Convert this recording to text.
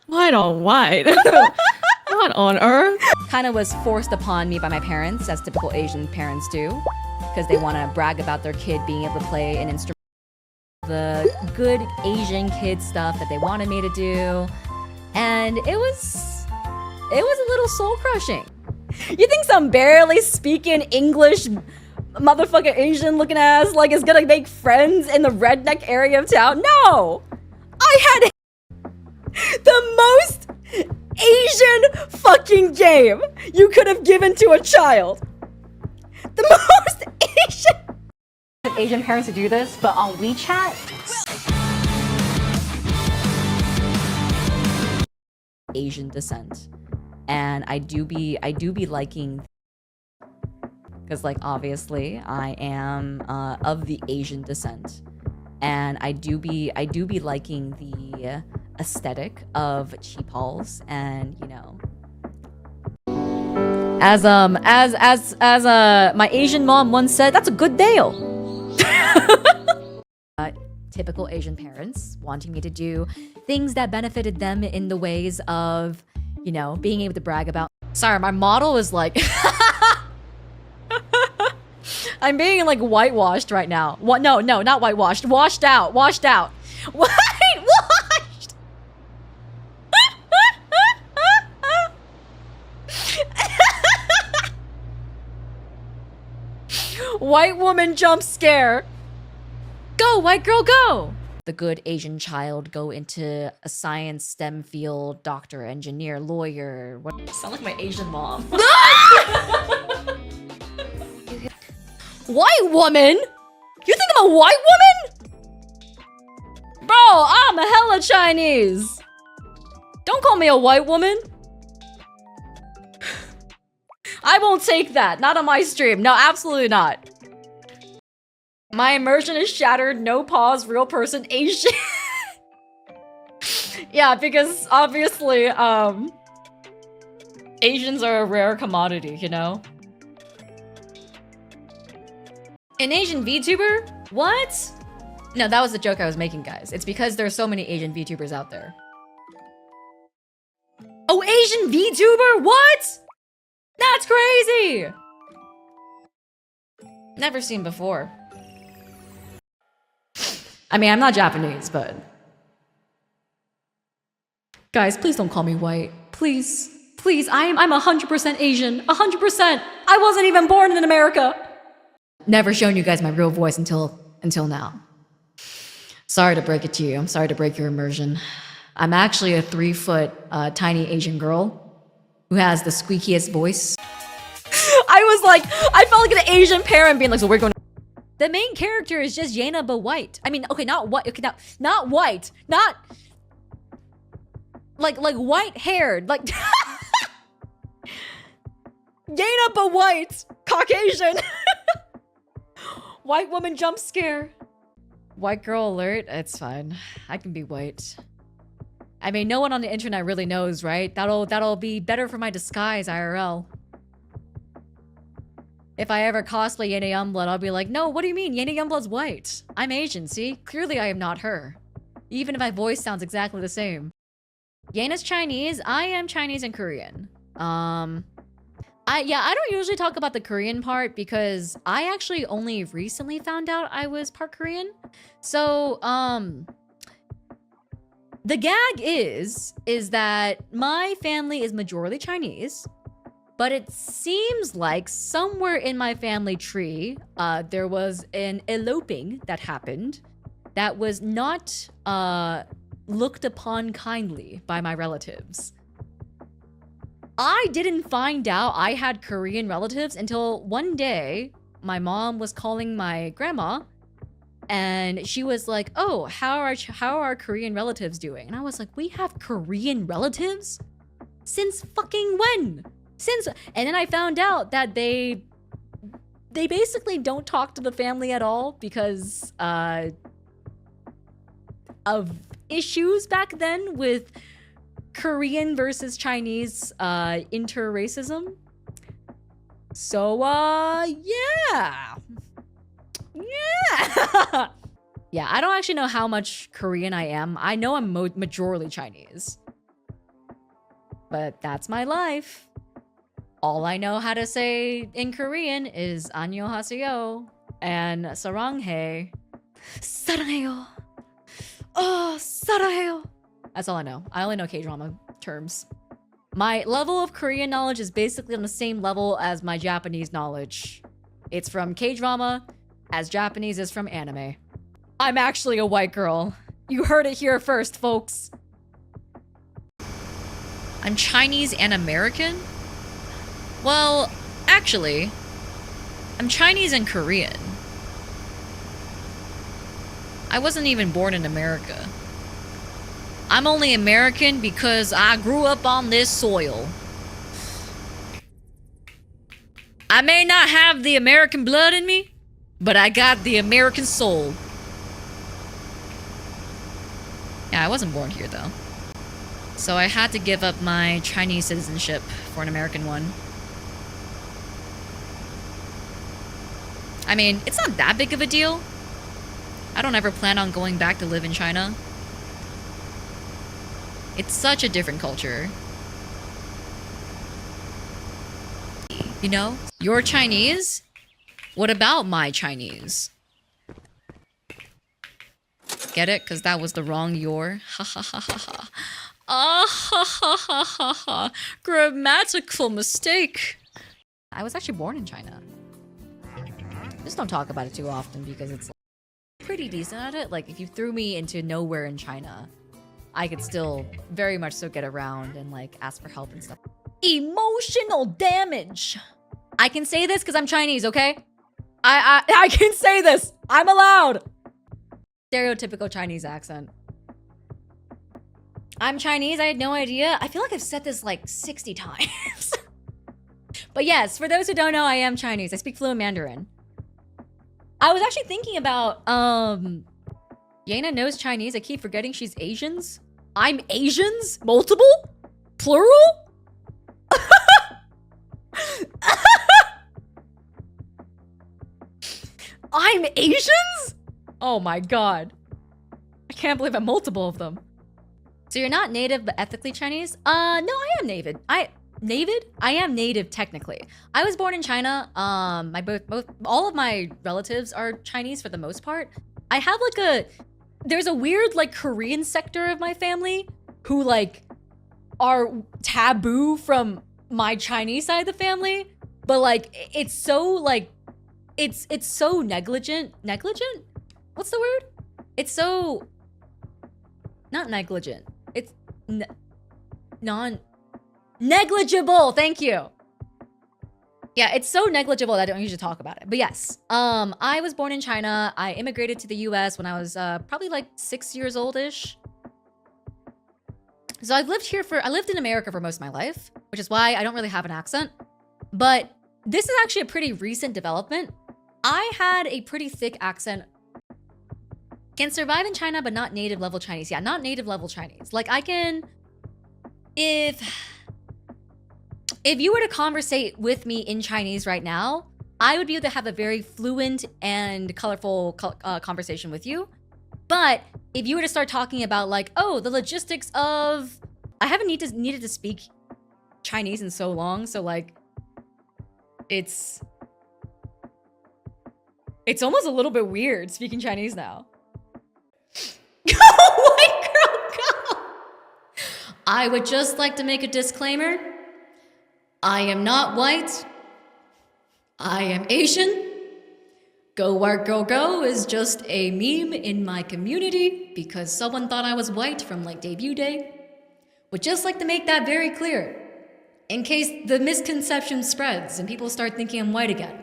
White on white. What on earth? Kind of was forced upon me by my parents, as typical Asian parents do, because they want to brag about their kid being able to play an instrument. The good Asian kid stuff that they wanted me to do, and it was a little soul crushing. You think some barely speaking English motherfucking Asian looking ass like is gonna make friends in the redneck area of town? No! I had the most Asian fucking game you could have given to a child. The most Asian parents to do this, but on WeChat, Asian descent, and I do be liking, because like obviously I am of the Asian descent, and I do be liking the aesthetic of cheap halls, and you know, as my Asian mom once said, that's a good deal. Typical Asian parents wanting me to do things that benefited them in the ways of, you know, being able to brag about. Sorry, my model is like I'm being like whitewashed right now. What? No, not whitewashed. Washed out. Whitewashed. White woman jump scare. Go, white girl, go! The good Asian child go into a science STEM field, doctor, engineer, lawyer. What? I sound like my Asian mom. White woman? You think I'm a white woman? Bro, I'm a hella Chinese. Don't call me a white woman. I won't take that. Not on my stream. No, absolutely not. My immersion is shattered. No pause. Real person. Asian. Yeah, because obviously, Asians are a rare commodity, you know? An Asian VTuber? What? No, that was the joke I was making, guys. It's because there's so many Asian VTubers out there. Oh, Asian VTuber? What? That's crazy! Never seen before. I mean, I'm not Japanese, but... Guys, please don't call me white. Please. Please, I'm 100% Asian. 100%! I wasn't even born in America! Never shown you guys my real voice until now. Sorry to break it to you. I'm sorry to break your immersion. I'm actually a 3-foot, tiny Asian girl who has the squeakiest voice. I felt like an Asian parent being like, so we're going. The main character is just Yena but white. I mean, okay, not white. Okay, not white. Not like white haired. Like Yena but white. Caucasian. White woman jump scare. White girl alert. It's fine. I can be white. I mean, no one on the internet really knows, right? That'll be better for my disguise, IRL. If I ever cosplay Yena Youngblood, I'll be like, no, what do you mean? Yena Youngblood's white. I'm Asian, see? Clearly I am not her. Even if my voice sounds exactly the same. Yena's Chinese. I am Chinese and Korean. I don't usually talk about the Korean part because I actually only recently found out I was part Korean. So, the gag is that my family is majority Chinese. But it seems like somewhere in my family tree, there was an eloping that happened that was not looked upon kindly by my relatives. I didn't find out I had Korean relatives until one day my mom was calling my grandma and she was like, oh, how are our Korean relatives doing? And I was like, we have Korean relatives? Since fucking when? And then I found out that they basically don't talk to the family at all because of issues back then with Korean versus Chinese inter-racism. So yeah. Yeah, I don't actually know how much Korean I am. I know I'm majorly Chinese. But that's my life. All I know how to say in Korean is 안녕하세요 and saranghae. 사랑해요. Oh, 사랑해요. That's all I know. I only know K-drama terms. My level of Korean knowledge is basically on the same level as my Japanese knowledge. It's from K-drama, as Japanese is from anime. I'm actually a white girl. You heard it here first, folks. I'm Chinese and American? Well, actually, I'm Chinese and Korean. I wasn't even born in America. I'm only American because I grew up on this soil. I may not have the American blood in me, but I got the American soul. Yeah, I wasn't born here though. So I had to give up my Chinese citizenship for an American one. I mean, it's not that big of a deal. I don't ever plan on going back to live in China. It's such a different culture. You know, you're Chinese? What about my Chinese? Get it? Because that was the wrong your. Ha ha ha ha ha. Ah ha ha ha ha ha. Grammatical mistake. I was actually born in China. Just don't talk about it too often because it's pretty decent at it. Like, if you threw me into nowhere in China, I could still very much so get around and like ask for help and stuff. Emotional damage. I can say this because I'm Chinese, okay? I can say this. I'm allowed. Stereotypical Chinese accent. I'm Chinese. I had no idea. I feel like I've said this like 60 times. But yes, for those who don't know, I am Chinese. I speak fluent Mandarin. I was actually thinking about, Yena knows Chinese. I keep forgetting she's Asians. I'm Asians? Multiple? Plural? I'm Asians? Oh my god. I can't believe I'm multiple of them. So you're not native but ethnically Chinese? No, I am native. I am native technically. I was born in China. All of my relatives are Chinese for the most part. I have there's a weird like Korean sector of my family who like are taboo from my Chinese side of the family, but like it's so like it's so negligent. Negligent? What's the word? It's so not negligent. It's negligible. Thank you. Yeah, it's so negligible that I don't usually talk about it. But yes, I was born in China. I immigrated to the US when I was probably like 6 years old-ish. So I lived in America for most of my life, which is why I don't really have an accent. But this is actually a pretty recent development. I had a pretty thick accent. Can survive in China, but not native level Chinese. Yeah, not native level Chinese. Like I can, if you were to conversate with me in Chinese right now, I would be able to have a very fluent and colorful conversation with you. But if you were to start talking about like, oh, the logistics of, I haven't needed to speak Chinese in so long, so like, it's almost a little bit weird speaking Chinese now. White girl, go! I would just like to make a disclaimer. I am not white. I am Asian. Go white girl go is just a meme in my community because someone thought I was white from like debut day. Would just like to make that very clear in case the misconception spreads and people start thinking I'm white again.